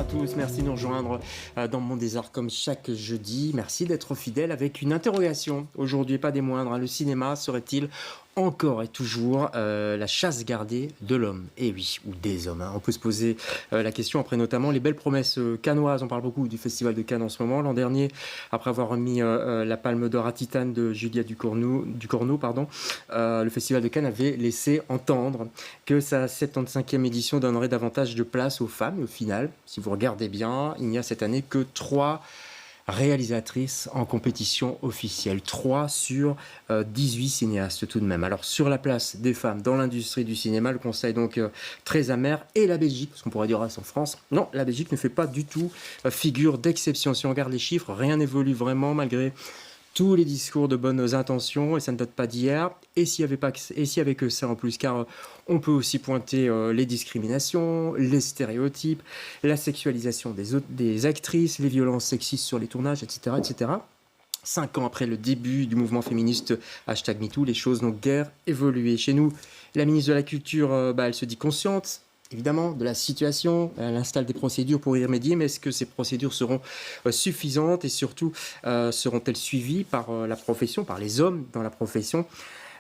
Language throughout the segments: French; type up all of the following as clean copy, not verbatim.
tous, merci de nous rejoindre dans le Monde des Arts comme chaque jeudi. Merci d'être fidèle avec une interrogation. Aujourd'hui, pas des moindres, le cinéma serait-il encore et toujours la chasse gardée de l'homme? Et oui, ou des hommes. On peut se poser la question après notamment les belles promesses cannoises. On parle beaucoup du Festival de Cannes en ce moment. L'an dernier, après avoir remis la Palme d'Or à Titane de Julia Ducournau, le Festival de Cannes avait laissé entendre que sa 75e édition donnerait davantage de place aux femmes. Et au final, si vous regardez bien, il n'y a cette année que 3 réalisatrices en compétition officielle. 3 sur 18 cinéastes tout de même. Alors sur la place des femmes dans l'industrie du cinéma, le constat est donc très amer. Et la Belgique, parce qu'on pourrait dire en France, non, la Belgique ne fait pas du tout figure d'exception. Si on regarde les chiffres, rien n'évolue vraiment malgré tous les discours de bonnes intentions, et ça ne date pas d'hier. Et s'il y avait que ça en plus, car on peut aussi pointer les discriminations, les stéréotypes, la sexualisation des actrices, les violences sexistes sur les tournages, etc., etc. 5 ans après le début du mouvement féministe #MeToo, les choses n'ont guère évolué. Chez nous, la ministre de la Culture, elle se dit consciente, évidemment, de la situation. Elle installe des procédures pour y remédier, mais est-ce que ces procédures seront suffisantes et surtout seront-elles suivies par la profession, par les hommes dans la profession,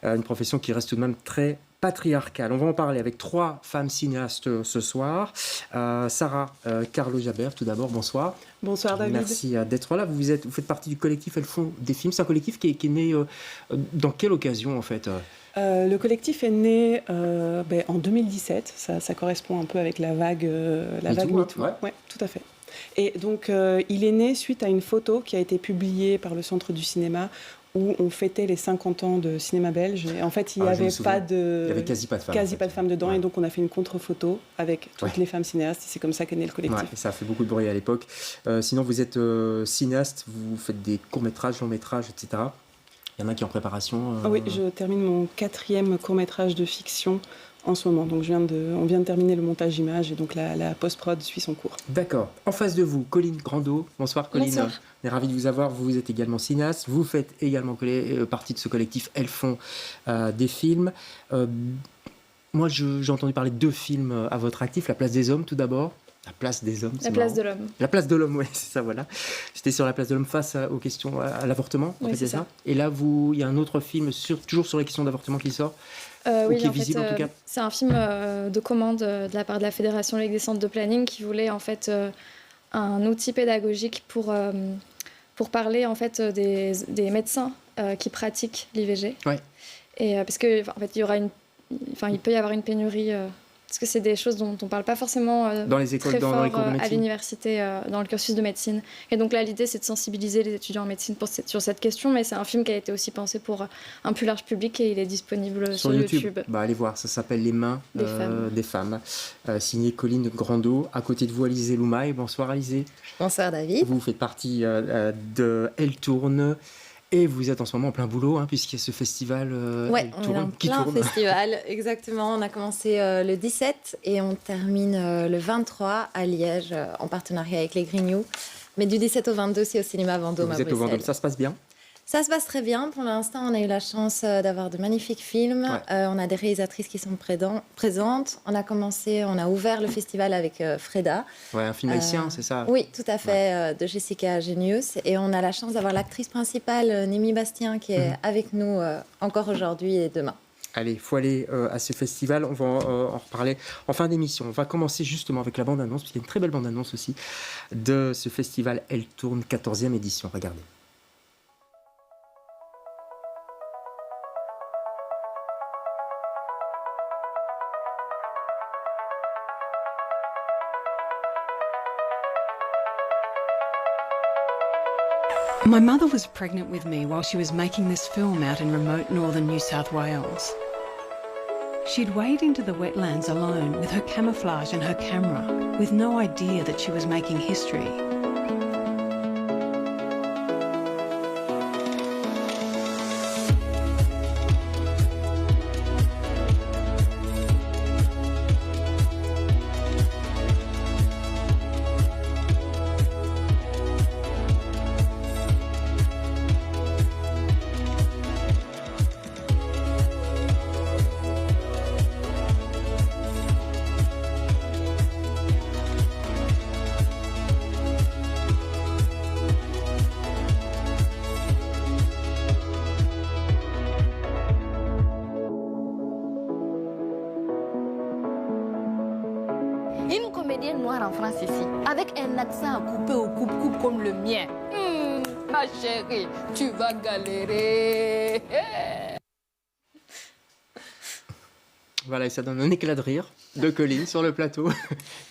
une profession qui reste tout de même très patriarcale. On va en parler avec 3 femmes cinéastes ce soir. Sarah Carlo-Jabert, tout d'abord, bonsoir. Bonsoir David. Merci d'être là. Vous faites partie du collectif Elles font des films. C'est un collectif qui est né dans quelle occasion en fait Le collectif est né en 2017. Ça correspond un peu avec la vague MeToo. Ouais, tout à fait. Et donc, il est né suite à une photo qui a été publiée par le Centre du cinéma où on fêtait les 50 ans de cinéma belge. Et en fait, il n'y avait quasi pas de femmes. Quasi pas de femmes dedans. Ouais. Et donc, on a fait une contre-photo avec toutes les femmes cinéastes. Et c'est comme ça qu'est né le collectif. Ouais, ça a fait beaucoup de bruit à l'époque. Sinon, vous êtes cinéaste, vous faites des courts-métrages, longs-métrages, etc. Il y en a qui en préparation. Oui, je termine mon 4e court-métrage de fiction en ce moment. Donc on vient de terminer le montage image et donc la post-prod suit son cours. D'accord. En face de vous, Colline Grandot. Bonsoir Colline. Bonsoir. On est ravis de vous avoir. Vous êtes également cinéaste. Vous faites également partie de ce collectif Elles font des films. Moi, j'ai entendu parler de 2 films à votre actif. La place des hommes, tout d'abord. La place des hommes, La place de l'homme. La place de l'homme, oui, c'est ça, voilà. J'étais sur la place de l'homme face aux questions à l'avortement, oui, c'est ça. Et là, il y a un autre film toujours sur les questions d'avortement qui sort, oui, qui est visible en tout cas. C'est un film de commande de la part de la Fédération Ligue des centres de planning qui voulait en fait un outil pédagogique pour parler en fait des médecins qui pratiquent l'IVG. Ouais. Et parce que en fait il peut y avoir une pénurie. Parce que c'est des choses dont on ne parle pas forcément dans les écoles, très dans fort les cours de médecine. À l'université, dans le cursus de médecine. Et donc là, l'idée, c'est de sensibiliser les étudiants en médecine sur cette question, mais c'est un film qui a été aussi pensé pour un plus large public et il est disponible sur YouTube. Allez voir, ça s'appelle Les mains des femmes. Signé Colline Grandot. À côté de vous, Alizé Loumaï. Bonsoir Alizé. Bonsoir David. Vous faites partie de Elle Tourne. Et vous êtes en ce moment en plein boulot, puisqu'il y a ce festival on est en plein festival, exactement. On a commencé le 17 et on termine le 23 à Liège, en partenariat avec les Grignoux. Mais du 17 au 22, c'est au cinéma Vendôme à Bruxelles. Vous êtes au Vendôme, ça se passe bien ? Ça se passe très bien. Pour l'instant, on a eu la chance d'avoir de magnifiques films. Ouais. On a des réalisatrices qui sont présentes. On a ouvert le festival avec Freda. Ouais, un film haïtien, c'est ça ? Oui, tout à fait, de Jessica Genius. Et on a la chance d'avoir l'actrice principale, Némi Bastien, qui est avec nous encore aujourd'hui et demain. Allez, il faut aller à ce festival. On va en reparler en fin d'émission. On va commencer justement avec la bande-annonce, parce qu'il y a une très belle bande-annonce aussi de ce festival Elle Tourne, 14e édition. Regardez. My mother was pregnant with me while she was making this film out in remote northern New South Wales. She'd wade into the wetlands alone with her camouflage and her camera, with no idea that she was making history. en France ici, avec un accent coupé au coupe-coupe comme le mien. Ma chérie, tu vas galérer. Voilà, et ça donne un éclat de rire de Colline sur le plateau.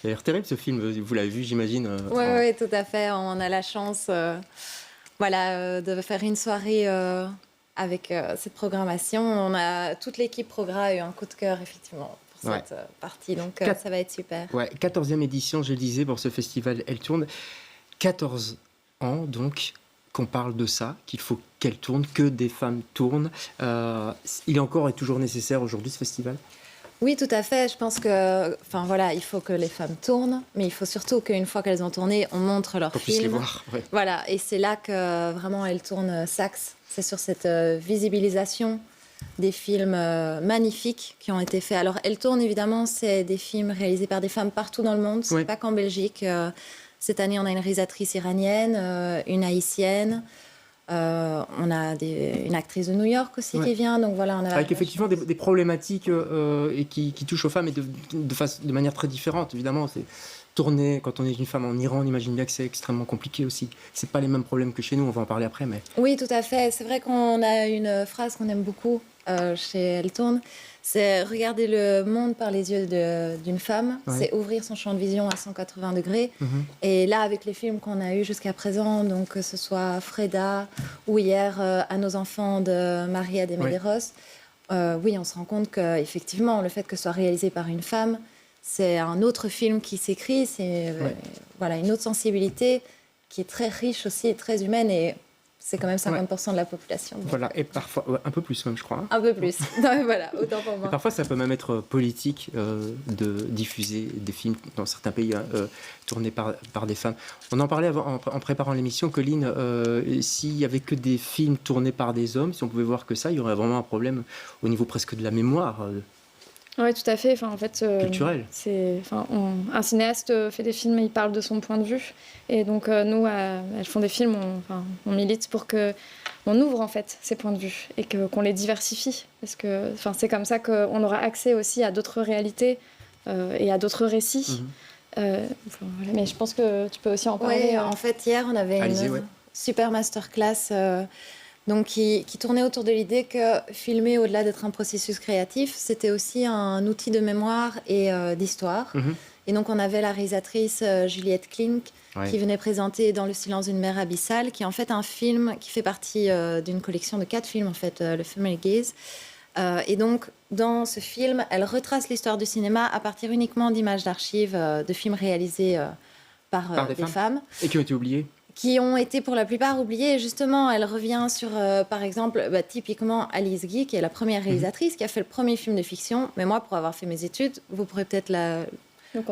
Il a l'air terrible ce film, vous l'avez vu, j'imagine. Oui, tout à fait. On a la chance de faire une soirée avec cette programmation. Toute l'équipe Progra a eu un coup de cœur, effectivement, pour cette partie. Donc, ça va être super. Ouais, 14e édition, je le disais, pour ce festival Elle Tourne. 14 ans, donc, qu'on parle de ça, qu'il faut qu'elle tourne, que des femmes tournent. Il est encore et toujours nécessaire aujourd'hui, ce festival ? Oui, tout à fait. Je pense que, il faut que les femmes tournent, mais il faut surtout qu'une fois qu'elles ont tourné, on montre leurs films. Qu'on puisse les voir. Ouais. Voilà, et c'est là que vraiment Elle Tourne s'axe. C'est sur cette visibilisation des films magnifiques qui ont été faits. Alors, Elle Tourne, évidemment, c'est des films réalisés par des femmes partout dans le monde. C'est pas qu'en Belgique. Cette année, on a une réalisatrice iranienne, une haïtienne. On a une actrice de New York aussi qui vient, donc voilà. On a avec effectivement des problématiques et qui touchent aux femmes et de manière très différente. Évidemment, c'est tourner quand on est une femme en Iran, on imagine bien que c'est extrêmement compliqué aussi. C'est pas les mêmes problèmes que chez nous, on va en parler après. Mais... Oui, tout à fait. C'est vrai qu'on a une phrase qu'on aime beaucoup chez Elle Tourne. C'est regarder le monde par les yeux d'une femme, c'est ouvrir son champ de vision à 180 degrés. Et là, avec les films qu'on a eus jusqu'à présent, donc que ce soit Freda ou hier À nos enfants de Maria de Medeiros, on se rend compte qu'effectivement, le fait que ce soit réalisé par une femme, c'est un autre film qui s'écrit, c'est une autre sensibilité qui est très riche aussi et très humaine. Et c'est quand même 50% de la population. Donc. Voilà, et parfois, un peu plus même, je crois. Un peu plus. Non, voilà, autant pour moi. Et parfois, ça peut même être politique de diffuser des films dans certains pays tournés par des femmes. On en parlait avant, en préparant l'émission, Colline, s'il n'y avait que des films tournés par des hommes, si on pouvait voir que ça, il y aurait vraiment un problème au niveau presque de la mémoire. Oui, tout à fait. Culturel. Un cinéaste fait des films et il parle de son point de vue. Et donc, nous, elles font des films, on milite pour qu'on ouvre en fait ces points de vue et qu'on les diversifie. Parce que c'est comme ça qu'on aura accès aussi à d'autres réalités et à d'autres récits. Mais je pense que tu peux aussi en parler. Oui, en fait, hier, on avait une super masterclass donc qui tournait autour de l'idée que filmer, au-delà d'être un processus créatif, c'était aussi un outil de mémoire et d'histoire. Et donc, on avait la réalisatrice Juliette Klink qui venait présenter Dans le silence d'une mer abyssale, qui est en fait un film qui fait partie d'une collection de 4 films, en fait, le Female Gaze. Et donc, dans ce film, elle retrace l'histoire du cinéma à partir uniquement d'images d'archives de films réalisés par des femmes. Et qui ont été oubliés. Qui ont été pour la plupart oubliées. Et justement, elle revient sur, par exemple, typiquement Alice Guy, qui est la première réalisatrice, qui a fait le premier film de fiction. Mais moi, pour avoir fait mes études, vous pourrez peut-être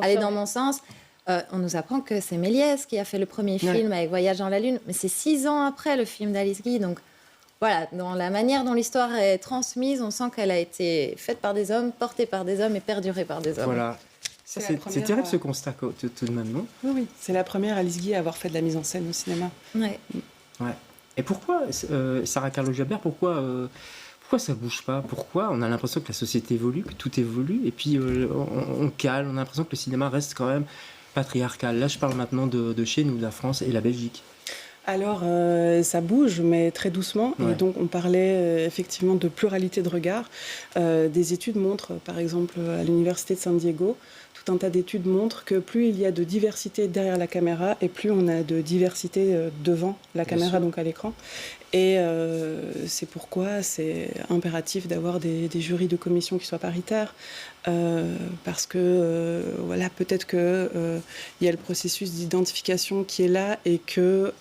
aller dans mon sens. On nous apprend que c'est Méliès qui a fait le premier film avec Voyage dans la Lune. Mais c'est 6 ans après le film d'Alice Guy. Donc voilà, dans la manière dont l'histoire est transmise, on sent qu'elle a été faite par des hommes, portée par des hommes et perdurée par des hommes. Voilà. C'est terrible ce constat tout de même, non ? Oui, c'est la première Alice Guy à avoir fait de la mise en scène au cinéma. Ouais. Et pourquoi, Sarah Carlo-Jabert, pourquoi ça bouge pas ? Pourquoi on a l'impression que la société évolue, que tout évolue, et puis on cale, on a l'impression que le cinéma reste quand même patriarcal. Là, je parle maintenant de chez nous, de la France et la Belgique. Alors, ça bouge, mais très doucement. Et donc, on parlait effectivement de pluralité de regard. Des études montrent, par exemple, à l'Université de San Diego, tout un tas d'études montrent que plus il y a de diversité derrière la caméra et plus on a de diversité devant la caméra, donc à l'écran. Et c'est pourquoi c'est impératif d'avoir des jurys de commission qui soient paritaires. Parce que peut-être que il y a le processus d'identification qui est là et que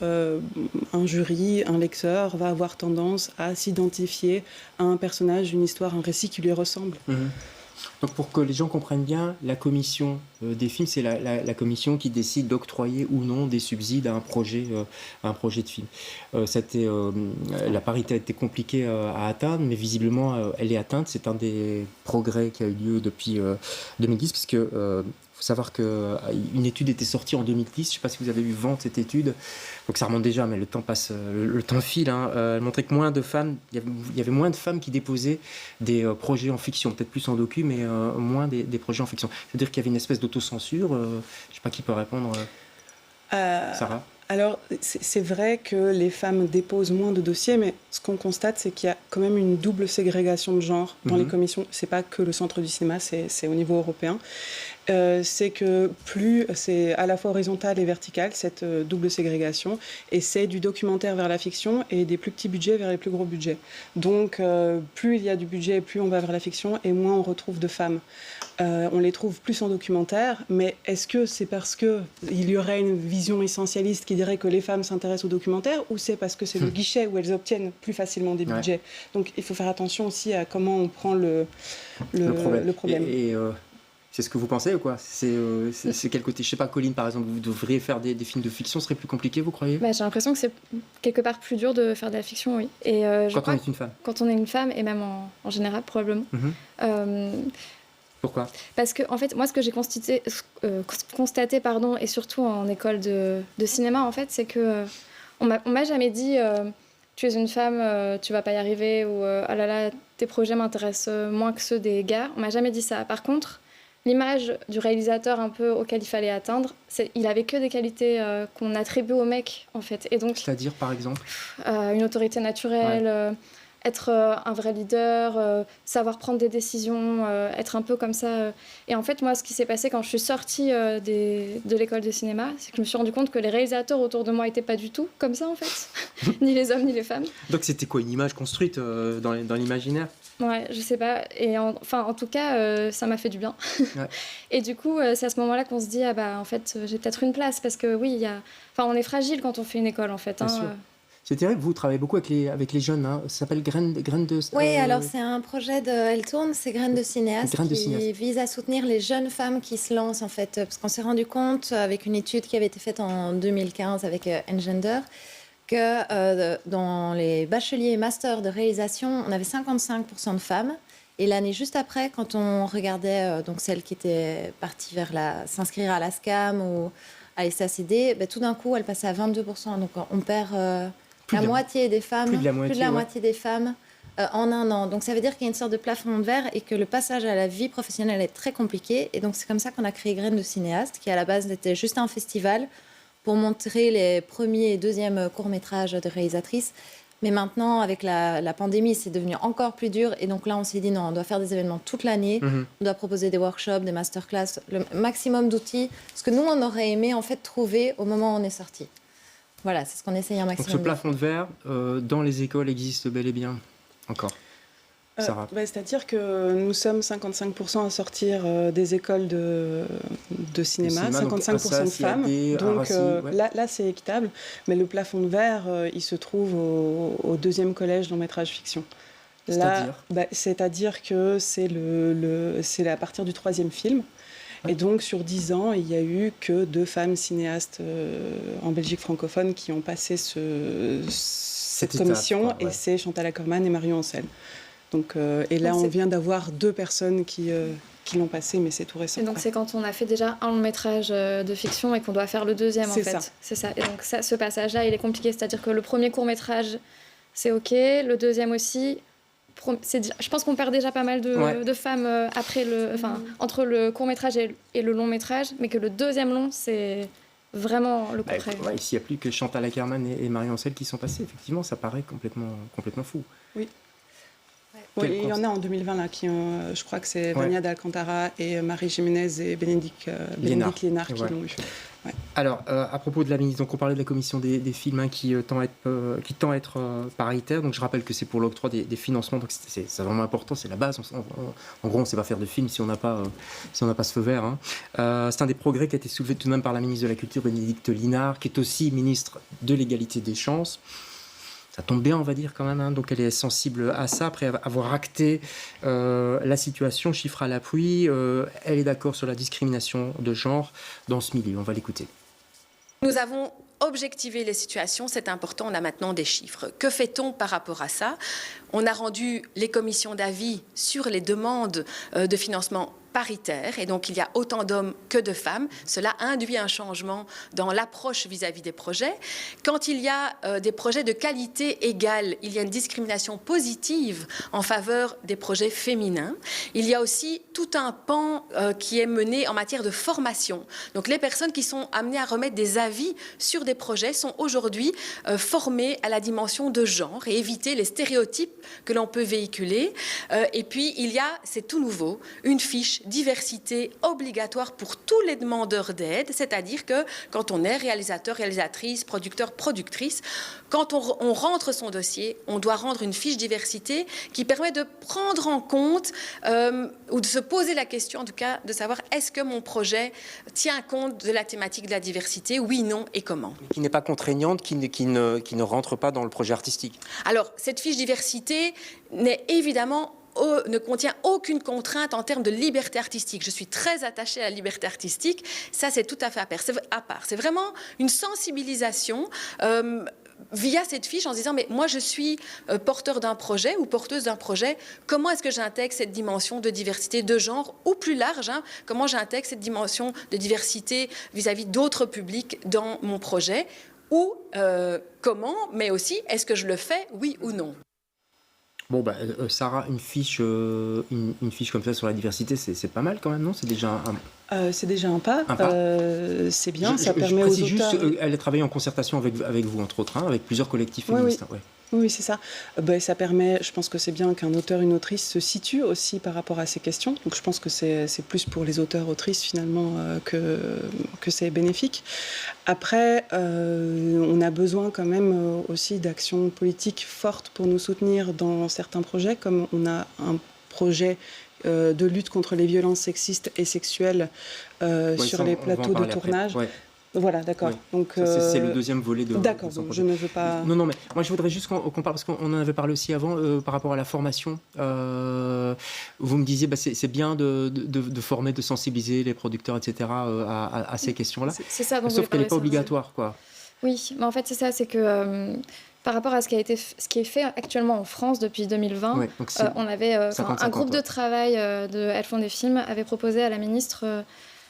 un jury, un lecteur va avoir tendance à s'identifier à un personnage, une histoire, un récit qui lui ressemble. Donc pour que les gens comprennent bien, la commission des films, c'est la commission qui décide d'octroyer ou non des subsides à un projet de film. La parité a été compliquée à atteindre, mais visiblement elle est atteinte. C'est un des progrès qui a eu lieu depuis 2010, puisque faut savoir qu'une étude était sortie en 2010, je ne sais pas si vous avez eu vent de cette étude, donc ça remonte déjà, mais le temps passe, le temps file. Hein. Elle montrait que il y avait moins de femmes qui déposaient des projets en fiction, peut-être plus en docu, mais moins des projets en fiction. C'est-à-dire qu'il y avait une espèce d'autocensure, je ne sais pas qui peut répondre, Sarah. Alors, c'est vrai que les femmes déposent moins de dossiers, mais ce qu'on constate, c'est qu'il y a quand même une double ségrégation de genre dans les commissions. C'est pas que le Centre du cinéma, c'est au niveau européen. C'est que plus c'est à la fois horizontal et vertical, cette double ségrégation, et c'est du documentaire vers la fiction et des plus petits budgets vers les plus gros budgets. Donc, plus il y a du budget, plus on va vers la fiction et moins on retrouve de femmes. On les trouve plus en documentaire, mais est-ce que c'est parce qu'il y aurait une vision essentialiste qui dirait que les femmes s'intéressent au documentaire, ou c'est parce que c'est le guichet où elles obtiennent plus facilement des budgets? Donc il faut faire attention aussi à comment on prend le problème. Et c'est ce que vous pensez ou quoi? C'est quel côté? Je sais pas, Colline par exemple, vous devriez faire des films de fiction, ce serait plus compliqué, vous croyez? J'ai l'impression que c'est quelque part plus dur de faire de la fiction, oui. Et, quand on est une femme? Quand on est une femme, et même en général probablement. Pourquoi? Parce que en fait, moi, ce que j'ai constaté, et surtout en école de cinéma, en fait, c'est que on m'a jamais dit tu es une femme, tu vas pas y arriver, ou ah là là, tes projets m'intéressent moins que ceux des gars. On m'a jamais dit ça. Par contre, l'image du réalisateur un peu auquel il fallait atteindre, il avait que des qualités qu'on attribue aux mecs, en fait. Et donc, c'est-à-dire, par exemple, une autorité naturelle. Être un vrai leader, savoir prendre des décisions, être un peu comme ça. Et en fait, moi, ce qui s'est passé quand je suis sortie de l'école de cinéma, c'est que je me suis rendu compte que les réalisateurs autour de moi n'étaient pas du tout comme ça, en fait. Ni les hommes, ni les femmes. Donc c'était quoi, une image construite dans l'imaginaire? Ouais, je sais pas. Et en tout cas, ça m'a fait du bien. Ouais. Et du coup, c'est à ce moment-là qu'on se dit, en fait, j'ai peut-être une place. Parce que oui, on est fragile quand on fait une école, en fait. Bien sûr. C'est terrible, vous travaillez beaucoup avec les jeunes, hein. Ça s'appelle Graines de... Oui, alors c'est un projet Elle tourne, c'est Graines de cinéaste, qui vise à soutenir les jeunes femmes qui se lancent, en fait. Parce qu'on s'est rendu compte, avec une étude qui avait été faite en 2015 avec Engender, que dans les bacheliers et masters de réalisation, on avait 55% de femmes. Et l'année juste après, quand on regardait donc celles qui étaient parties s'inscrire à la SCAM ou à SACD, tout d'un coup, elle passait à 22%. Donc on perd... la moitié des femmes, plus de la moitié des femmes en un an. Donc ça veut dire qu'il y a une sorte de plafond de verre et que le passage à la vie professionnelle est très compliqué. Et donc c'est comme ça qu'on a créé Graines de cinéaste, qui à la base était juste un festival pour montrer les premiers et deuxièmes courts-métrages de réalisatrices. Mais maintenant, avec la pandémie, c'est devenu encore plus dur. Et donc là, on s'est dit, non, on doit faire des événements toute l'année. On doit proposer des workshops, des masterclass, le maximum d'outils. Ce que nous, on aurait aimé en fait trouver au moment où on est sorti. Voilà, c'est ce qu'on essaye un maximum. Donc ce plafond de verre, dans les écoles, existe bel et bien encore. C'est-à-dire que nous sommes 55% à sortir des écoles de cinéma, 55% de femmes. Donc là, c'est équitable. Mais le plafond de verre, il se trouve au deuxième collège long métrage fiction. C'est-à-dire que c'est à partir du troisième film. Et donc, sur 10 ans, il n'y a eu que 2 femmes cinéastes en Belgique francophone qui ont passé cette commission, et c'est Chantal Akerman et Marion Ancel. Donc, et là, on vient d'avoir 2 personnes qui l'ont passé, mais c'est tout récent. Et donc, c'est quand on a fait déjà un long métrage de fiction et qu'on doit faire le deuxième, en fait. C'est ça. Et donc, ce passage-là, il est compliqué. C'est-à-dire que le premier court-métrage, c'est OK. Le deuxième aussi... Je pense qu'on perd déjà pas mal de femmes après entre le court-métrage et le long-métrage, mais que le deuxième long, c'est vraiment le contraire. S'il n'y a plus que Chantal Akerman et Marion Ancel qui sont passés, effectivement, ça paraît complètement fou. Oui. Il y en a en 2020 là, qui ont, je crois que c'est Vania d'Alcantara et Marie Jiménez et Bénédicte Lénard qui l'ont eu. Ouais. Alors, à propos de la ministre, donc on parlait de la commission des films qui tend à être paritaire. Donc je rappelle que c'est pour l'octroi des financements. Donc c'est vraiment important, c'est la base. En gros, on ne sait pas faire de film si on n'a pas ce feu vert. Hein. C'est un des progrès qui a été soulevé tout de même par la ministre de la Culture, Bénédicte Lénard, qui est aussi ministre de l'égalité des chances. Ça tombe bien, on va dire, quand même. Hein. Donc, elle est sensible à ça. Après avoir acté la situation, chiffres à l'appui, elle est d'accord sur la discrimination de genre dans ce milieu. On va l'écouter. Nous avons objectivé les situations, c'est important, on a maintenant des chiffres. Que fait-on par rapport à ça? On a rendu les commissions d'avis sur les demandes de financement paritaire et donc il y a autant d'hommes que de femmes. Cela induit un changement dans l'approche vis-à-vis des projets. Quand il y a des projets de qualité égale, il y a une discrimination positive en faveur des projets féminins. Il y a aussi tout un pan qui est mené en matière de formation. Donc les personnes qui sont amenées à remettre des avis sur des projets sont aujourd'hui formées à la dimension de genre et éviter les stéréotypes que l'on peut véhiculer. Et puis il y a, c'est tout nouveau, une fiche diversité obligatoire pour tous les demandeurs d'aide, c'est-à-dire que quand on est réalisateur, réalisatrice, producteur, productrice, quand on rentre son dossier, on doit rendre une fiche diversité qui permet de prendre en compte ou de se poser la question, en tout cas, de savoir est-ce que mon projet tient compte de la thématique de la diversité, oui, non et comment. Qui n'est pas contraignante, qui ne rentre pas dans le projet artistique. Alors, cette fiche diversité n'est évidemment ne contient aucune contrainte en termes de liberté artistique. Je suis très attachée à la liberté artistique. Ça, c'est tout à fait à part. C'est vraiment une sensibilisation via cette fiche en se disant mais moi je suis porteur d'un projet ou porteuse d'un projet, comment est-ce que j'intègre cette dimension de diversité de genre ou plus large, comment j'intègre cette dimension de diversité vis-à-vis d'autres publics dans mon projet ou comment, mais aussi est-ce que je le fais, oui ou non. Bon, Sarah, une fiche comme ça sur la diversité, c'est pas mal quand même, non? C'est déjà un pas. C'est bien, ça permet aux auteurs... Juste, elle a travaillé en concertation avec vous, entre autres, avec plusieurs collectifs féministes. Oui. Oui, c'est ça. Ça permet, je pense que c'est bien qu'un auteur, une autrice se situe aussi par rapport à ces questions. Donc je pense que c'est plus pour les auteurs, autrices finalement que c'est bénéfique. Après, on a besoin quand même aussi d'actions politiques fortes pour nous soutenir dans certains projets, comme on a un projet de lutte contre les violences sexistes et sexuelles sur les plateaux de tournage. Voilà, d'accord. Oui. Donc c'est le deuxième volet de. D'accord. Donc je ne veux pas. Non, mais moi je voudrais juste qu'on parle parce qu'on en avait parlé aussi avant par rapport à la formation. Vous me disiez, c'est bien de former, de sensibiliser les producteurs, etc. à ces questions-là. C'est ça. Sauf qu'elle n'est pas obligatoire, quoi. Oui, mais en fait c'est ça, c'est que. Par rapport à ce qui est fait actuellement en France depuis 2020, on avait un groupe de travail de Elles font des films avait proposé à la ministre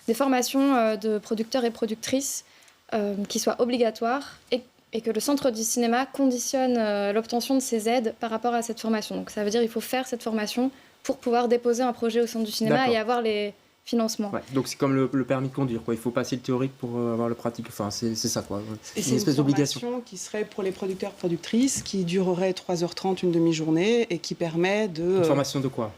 des formations de producteurs et productrices qui soient obligatoires et que le centre du cinéma conditionne l'obtention de ces aides par rapport à cette formation. Donc ça veut dire qu'il faut faire cette formation pour pouvoir déposer un projet au centre du cinéma et avoir les financements. Ouais, donc c'est comme le permis de conduire, quoi. Il faut passer le théorique pour avoir le pratique. Enfin, c'est ça, quoi. Et c'est une espèce d'obligation qui serait pour les producteurs productrices qui durerait 3h30, une demi-journée et qui permet de... Une formation de quoi?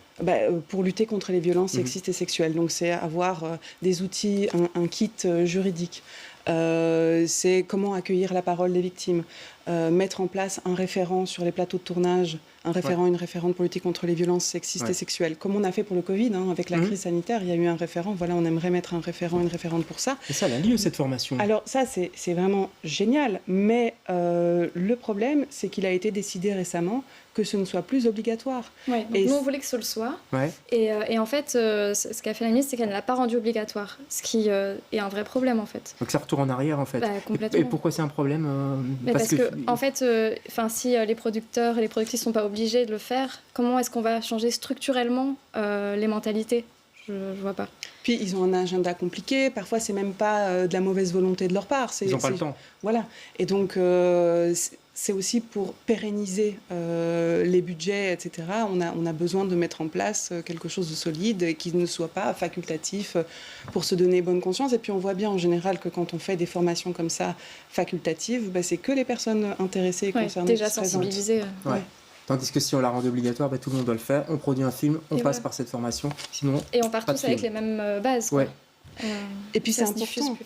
Pour lutter contre les violences sexistes et sexuelles. Donc c'est avoir des outils, un kit juridique. C'est comment accueillir la parole des victimes, mettre en place un référent sur les plateaux de tournage, un référent, une référente pour lutter contre les violences sexistes et sexuelles. Comme on a fait pour le Covid, avec la crise sanitaire, il y a eu un référent. Voilà, on aimerait mettre un référent, une référente pour ça. Et ça, elle a lieu, cette formation. Alors ça, c'est vraiment génial. Mais le problème, c'est qu'il a été décidé récemment que ce ne soit plus obligatoire. Ouais, donc nous, on voulait que ce le soit. Ouais. Et en fait, ce qu'a fait la ministre, c'est qu'elle ne l'a pas rendu obligatoire, ce qui est un vrai problème, en fait. Donc ça retourne en arrière, en fait. Complètement. Et pourquoi c'est un problème parce que, en fait, si les producteurs et les productrices ne sont pas obligés de le faire, comment est-ce qu'on va changer structurellement les mentalités ? Je ne vois pas. Puis, ils ont un agenda compliqué. Parfois, c'est même pas de la mauvaise volonté de leur part. Ils n'ont pas le temps. Voilà. Et donc... c'est aussi pour pérenniser les budgets, etc. On a besoin de mettre en place quelque chose de solide et qui ne soit pas facultatif pour se donner bonne conscience. Et puis on voit bien en général que quand on fait des formations comme ça facultatives, c'est que les personnes intéressées et concernées déjà sensibilisées. Ouais. Tandis que si on la rend obligatoire, tout le monde doit le faire. On produit un film, on passe par cette formation. Sinon, et on part tous avec les mêmes bases. Ouais. Et puis c'est important.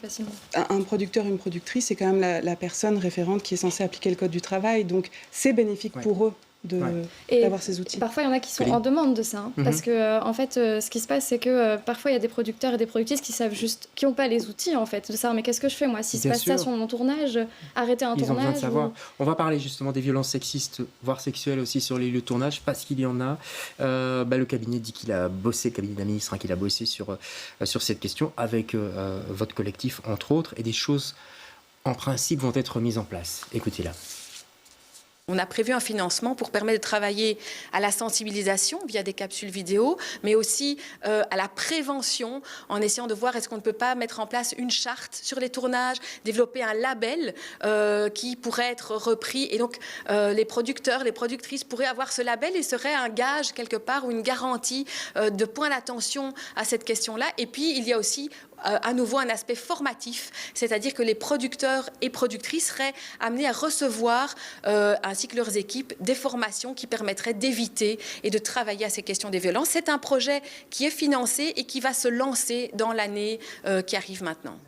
Un producteur, une productrice, c'est quand même la personne référente qui est censée appliquer le code du travail. Donc c'est bénéfique pour eux d'avoir ces outils. Parfois, il y en a qui sont en demande de ça. Parce que, en fait, ce qui se passe, c'est que parfois, il y a des producteurs et des productrices qui n'ont pas les outils, en fait, de savoir, mais qu'est-ce que je fais, moi, si se passe ça sur mon tournage, arrêter un tournage. Ils ont besoin de savoir. On va parler justement des violences sexistes, voire sexuelles aussi sur les lieux de tournage, parce qu'il y en a. Le cabinet dit qu'il a bossé, le cabinet de la ministre, qu'il a bossé sur cette question avec votre collectif, entre autres, et des choses, en principe, vont être mises en place. Écoutez-la. On a prévu un financement pour permettre de travailler à la sensibilisation via des capsules vidéo, mais aussi à la prévention en essayant de voir est-ce qu'on ne peut pas mettre en place une charte sur les tournages, développer un label qui pourrait être repris. Et donc, les producteurs, les productrices pourraient avoir ce label et serait un gage quelque part ou une garantie de point d'attention à cette question-là. Et puis, il y a aussi à nouveau un aspect formatif, c'est-à-dire que les producteurs et productrices seraient amenés à recevoir, ainsi que leurs équipes, des formations qui permettraient d'éviter et de travailler à ces questions des violences. C'est un projet qui est financé et qui va se lancer dans l'année qui arrive maintenant.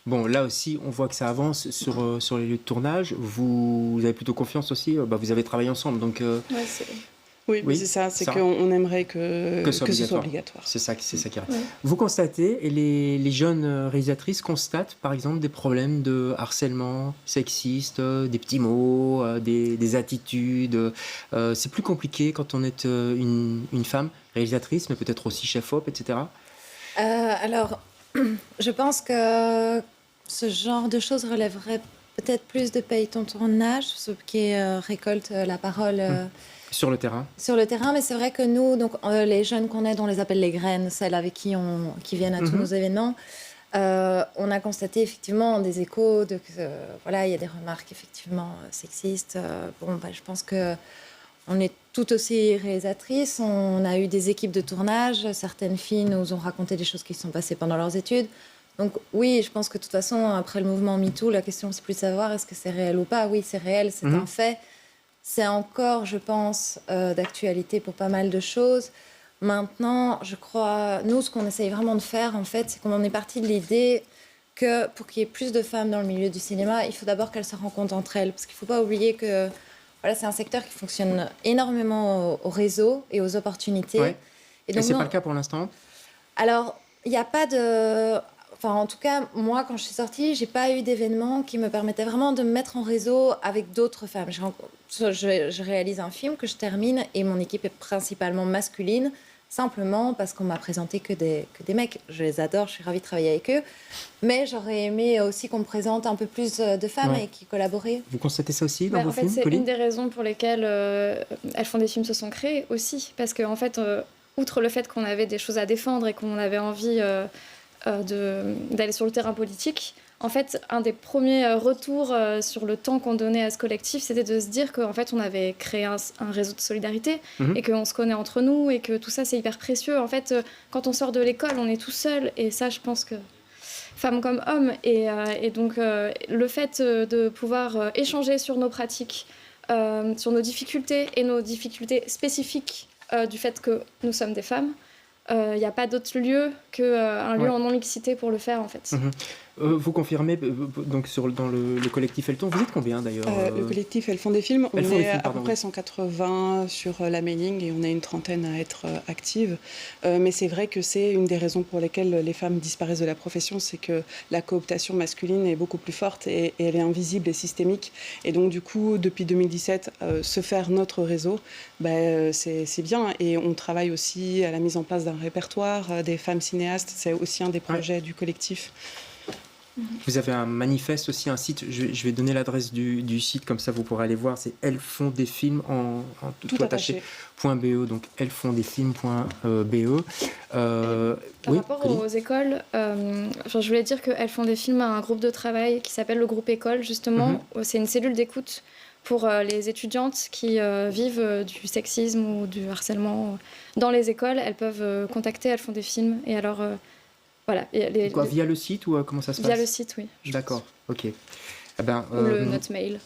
Bon, là aussi, on voit que ça avance sur les lieux de tournage. Vous avez plutôt confiance aussi, vous avez travaillé ensemble, donc... Oui, c'est ça, c'est qu'on aimerait que ce soit obligatoire. C'est ça qui arrive. Oui. Vous constatez, et les jeunes réalisatrices constatent par exemple des problèmes de harcèlement sexiste, des petits mots, des attitudes. C'est plus compliqué quand on est une femme réalisatrice, mais peut-être aussi chef-op, etc. Alors, je pense que ce genre de choses relèverait peut-être plus de Paye ton tournage, ce qui récolte la parole... Sur le terrain. Sur le terrain, mais c'est vrai que nous, donc, les jeunes qu'on aide, on les appelle les graines, celles avec qui viennent à tous nos événements. On a constaté effectivement des échos, voilà, il y a des remarques effectivement sexistes. Je pense qu'on est tout aussi réalisatrices. On a eu des équipes de tournage. Certaines filles nous ont raconté des choses qui se sont passées pendant leurs études. Donc oui, je pense que de toute façon, après le mouvement MeToo, la question c'est plus de savoir est-ce que c'est réel ou pas. Oui, c'est réel, c'est un fait. C'est encore, je pense, d'actualité pour pas mal de choses. Maintenant, je crois, nous, ce qu'on essaye vraiment de faire, en fait, c'est qu'on en est parti de l'idée que pour qu'il y ait plus de femmes dans le milieu du cinéma, il faut d'abord qu'elles se rencontrent entre elles. Parce qu'il ne faut pas oublier que voilà, c'est un secteur qui fonctionne énormément au réseau et aux opportunités. Ouais. Et donc, ce n'est pas le cas pour l'instant ? Alors, il n'y a pas de... Enfin, en tout cas, moi, quand je suis sortie, je n'ai pas eu d'événement qui me permettait vraiment de me mettre en réseau avec d'autres femmes. Je réalise un film que je termine et mon équipe est principalement masculine, simplement parce qu'on m'a présenté que des mecs. Je les adore, je suis ravie de travailler avec eux. Mais j'aurais aimé aussi qu'on me présente un peu plus de femmes et qui collaboraient. Vous constatez ça aussi dans vos films, c'est une des raisons pour lesquelles Elles font des films se sont créées aussi. Parce qu'en fait, outre le fait qu'on avait des choses à défendre et qu'on avait envie... d'aller sur le terrain politique. En fait, un des premiers retours sur le temps qu'on donnait à ce collectif, c'était de se dire qu'en fait, on avait créé un réseau de solidarité et qu'on se connaît entre nous et que tout ça, c'est hyper précieux. En fait, quand on sort de l'école, on est tout seul et ça, je pense que femmes comme hommes. Et donc, le fait de pouvoir échanger sur nos pratiques, sur nos difficultés et nos difficultés spécifiques du fait que nous sommes des femmes, il n'y a pas d'autre lieu qu'un lieu en non-mixité pour le faire, en fait. Vous confirmez, donc dans le collectif Elton, vous êtes combien d'ailleurs Le collectif Elles font des films, on est à peu près 180 sur la mailing et on a une trentaine à être actives. Mais c'est vrai que c'est une des raisons pour lesquelles les femmes disparaissent de la profession, c'est que la cooptation masculine est beaucoup plus forte et elle est invisible et systémique. Et donc du coup, depuis 2017, se faire notre réseau, c'est bien. Et on travaille aussi à la mise en place d'un répertoire des femmes cinéastes. C'est aussi un des projets du collectif. Vous avez un manifeste aussi, un site, je vais donner l'adresse du site, comme ça vous pourrez aller voir, c'est Elles font des films en tout attaché .be, donc ellesfontsdesfilms.be. Par rapport aux écoles, je voulais dire qu'Elles font des films a un groupe de travail qui s'appelle le groupe École, justement. C'est une cellule d'écoute pour les étudiantes qui vivent du sexisme ou du harcèlement dans les écoles. Elles peuvent contacter Elles font des films et alors... Voilà. Via le site ou comment ça se passe ? Via le site, oui. D'accord, ok. Ou notre mail.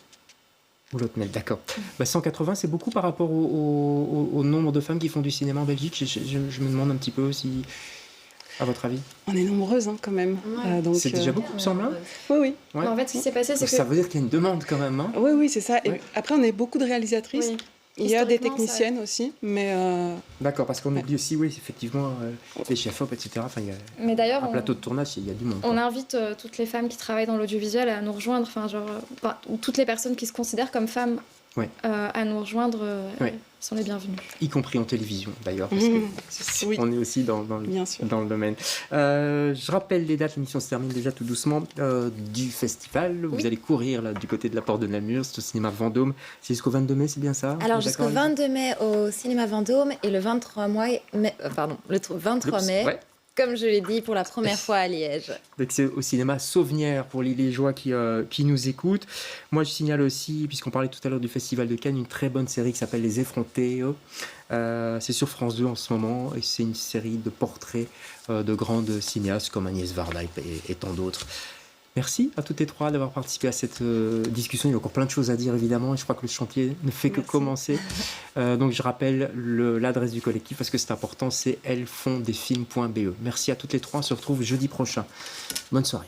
Ou l'autre mail, d'accord. 180, c'est beaucoup par rapport au nombre de femmes qui font du cinéma en Belgique. Je me demande un petit peu si, à votre avis. On est nombreuses quand même. Ouais. Donc, c'est déjà beaucoup, il me semble. Oui. Ouais. En fait, ce qui s'est passé, c'est que... Ça veut dire qu'il y a une demande quand même. Hein. Oui, c'est ça. Et après, on est beaucoup de réalisatrices. Oui. Il y a des techniciennes aussi, mais... D'accord, parce qu'on oublie aussi, oui, effectivement, les chefs-op, etc. Enfin, il y a mais d'ailleurs, un plateau de tournage, il y a du monde. On invite toutes les femmes qui travaillent dans l'audiovisuel à nous rejoindre, toutes les personnes qui se considèrent comme femmes à nous rejoindre. Sont les bienvenus. Y compris en télévision, d'ailleurs, parce que on est aussi dans le domaine. Je rappelle les dates, l'émission se termine déjà tout doucement, du festival. Vous allez courir là, du côté de la Porte de Namur, c'est au cinéma Vendôme. C'est jusqu'au 22 mai, c'est bien ça? Alors, jusqu'au 22 mai au cinéma Vendôme et le 23 mai, comme je l'ai dit, pour la première fois à Liège. Donc c'est au cinéma Sauvenière pour les Liégeois qui nous écoutent. Moi, je signale aussi, puisqu'on parlait tout à l'heure du Festival de Cannes, une très bonne série qui s'appelle Les Effrontés. C'est sur France 2 en ce moment, et c'est une série de portraits de grandes cinéastes comme Agnès Varda et tant d'autres. Merci à toutes les trois d'avoir participé à cette discussion. Il y a encore plein de choses à dire, évidemment, et je crois que le chantier ne fait que commencer. Donc, je rappelle l'adresse du collectif, parce que c'est important, c'est elfondesfilms.be. Merci à toutes les trois. On se retrouve jeudi prochain. Bonne soirée.